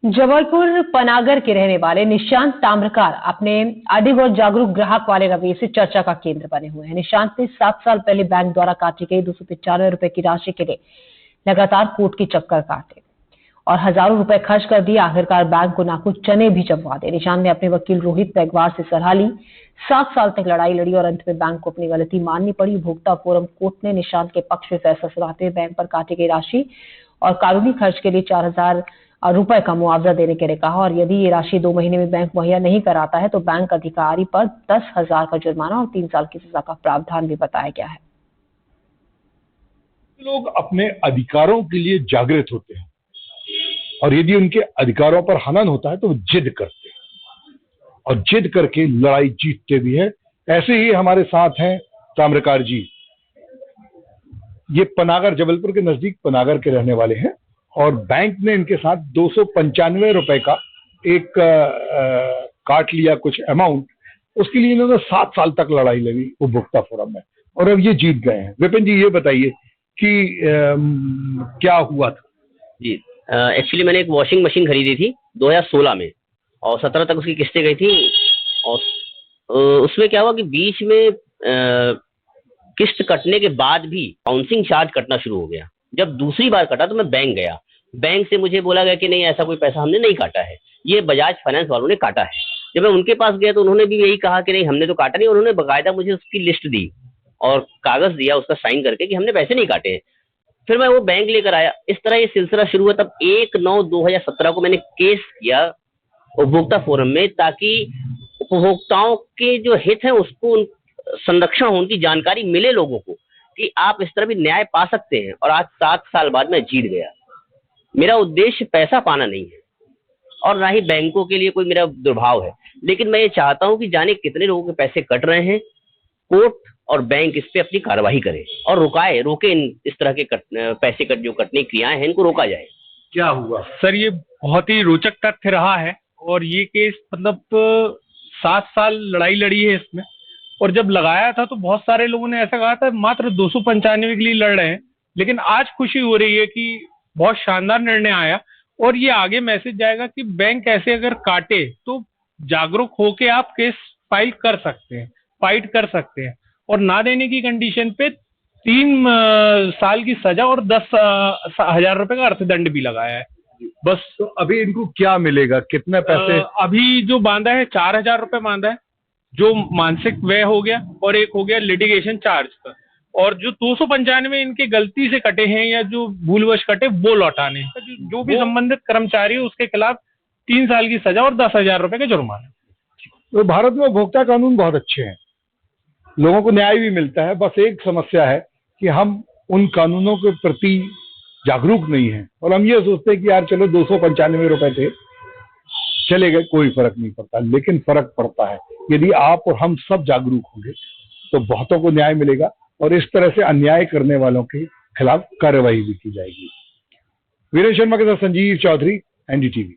जबलपुर पनागर के रहने वाले निशांत ताम्रकार अपने अडिग और जागरूक ग्राहक वाले रवैये से चर्चा का केंद्र बने हुए हैं। निशांत ने 7 साल पहले बैंक द्वारा काटी गई 295 रुपए की राशि के लिए लगातार कोर्ट के चक्कर काटे और हजारों रुपए खर्च कर दिए। आखिरकार बैंक को नाकुच चने भी चबवा दे। निशांत ने अपने वकील रोहित पैगवार से सलाह ली, 7 साल तक लड़ाई लड़ी और अंत में बैंक को अपनी गलती माननी पड़ी। उपभोक्ता फोरम कोर्ट ने निशांत के पक्ष में फैसला सुनाते हुए बैंक पर काटी गई राशि और कानूनी खर्च के लिए 4,000 रुपए का मुआवजा देने के लिए कहा और यदि ये राशि 2 महीने में बैंक मुहैया नहीं कराता है तो बैंक अधिकारी पर 10,000 का जुर्माना और 3 साल की सजा का प्रावधान भी बताया गया है। लोग अपने अधिकारों के लिए जागृत होते हैं और यदि उनके अधिकारों पर हनन होता है तो वो जिद करते हैं और जिद करके लड़ाई जीतते भी है। ऐसे ही हमारे साथ हैं ताम्रकार जी। ये पनागर, जबलपुर के नजदीक पनागर के रहने वाले हैं और बैंक ने इनके साथ 295 रुपए का एक काट लिया कुछ अमाउंट। उसके लिए इन्होंने 7 साल तक लड़ाई लड़ी उपभोक्ता फोरम में और अब ये जीत गए हैं। विपिन जी, ये बताइए कि क्या हुआ था? जी, एक्चुअली मैंने एक वॉशिंग मशीन खरीदी थी 2016 में और 17 तक उसकी किस्तें गई थी और उसमें क्या हुआ कि बीच में किस्त कटने के बाद भी बाउंसिंग चार्ज कटना शुरू हो गया। जब दूसरी बार कटा तो मैं बैंक गया। बैंक से मुझे बोला गया कि नहीं, ऐसा कोई पैसा हमने नहीं काटा है, ये बजाज फाइनेंस वालों ने काटा है। जब मैं उनके पास गया तो उन्होंने भी यही कहा कि नहीं, हमने तो काटा नहीं। उन्होंने बाकायदा मुझे उसकी लिस्ट दी और कागज दिया उसका साइन करके कि हमने पैसे नहीं काटे हैं। फिर मैं वो बैंक लेकर आया। इस तरह ये सिलसिला शुरू हुआ। तब 1/9/2017 को मैंने केस किया उपभोक्ता फोरम में ताकि उपभोक्ताओं के जो हित हैं उसको संरक्षण हो, उनकी जानकारी मिले लोगों को कि आप इस तरह भी न्याय पा सकते हैं। और आज 7 साल बाद मैं जीत गया। मेरा उद्देश्य पैसा पाना नहीं है और ना ही बैंकों के लिए कोई मेरा दुर्भाव है, लेकिन मैं ये चाहता हूं कि जाने कितने लोगों के पैसे कट रहे हैं। कोर्ट और बैंक इस पे अपनी कार्रवाई करे और रोके इस तरह के पैसे जो कटने की क्रियाएं हैं, इनको रोका जाए। क्या हुआ सर? ये बहुत ही रोचक तथ्य रहा है और ये केस मतलब 7 साल लड़ाई लड़ी है इसमें। और जब लगाया था तो बहुत सारे लोगों ने ऐसा कहा था मात्र 295 के लिए लड़ रहे हैं, लेकिन आज खुशी हो रही है कि बहुत शानदार निर्णय आया और ये आगे मैसेज जाएगा कि बैंक ऐसे अगर काटे तो जागरूक होके आप केस फाइल कर सकते हैं, फाइट कर सकते हैं और ना देने की कंडीशन पे 3 साल की सजा और 10,000 रुपए का अर्थदंड भी लगाया है। बस। तो अभी इनको क्या मिलेगा, कितने पैसे? अभी जो बांधा है 4,000 रुपए बांधा है, जो मानसिक व्यय हो गया और एक हो गया लिटिगेशन चार्ज का। और जो 295 इनके गलती से कटे हैं या जो भूलवश कटे वो लौटाने। जो भी संबंधित कर्मचारी है उसके खिलाफ 3 साल की सजा और 10,000 रुपए का जुर्माना। तो भारत में उपभोक्ता कानून बहुत अच्छे हैं, लोगों को न्याय भी मिलता है। बस एक समस्या है कि हम उन कानूनों के प्रति जागरूक नहीं हैं और हम ये सोचते हैं कि यार चलो 295 रुपए थे, चले गए, कोई फर्क नहीं पड़ता। लेकिन फर्क पड़ता है। यदि आप और हम सब जागरूक होंगे तो बहुतों को न्याय मिलेगा और इस तरह से अन्याय करने वालों के खिलाफ कार्रवाई भी की जाएगी। वीरेंद्र शर्मा के साथ संजीव चौधरी, एनडीटीवी।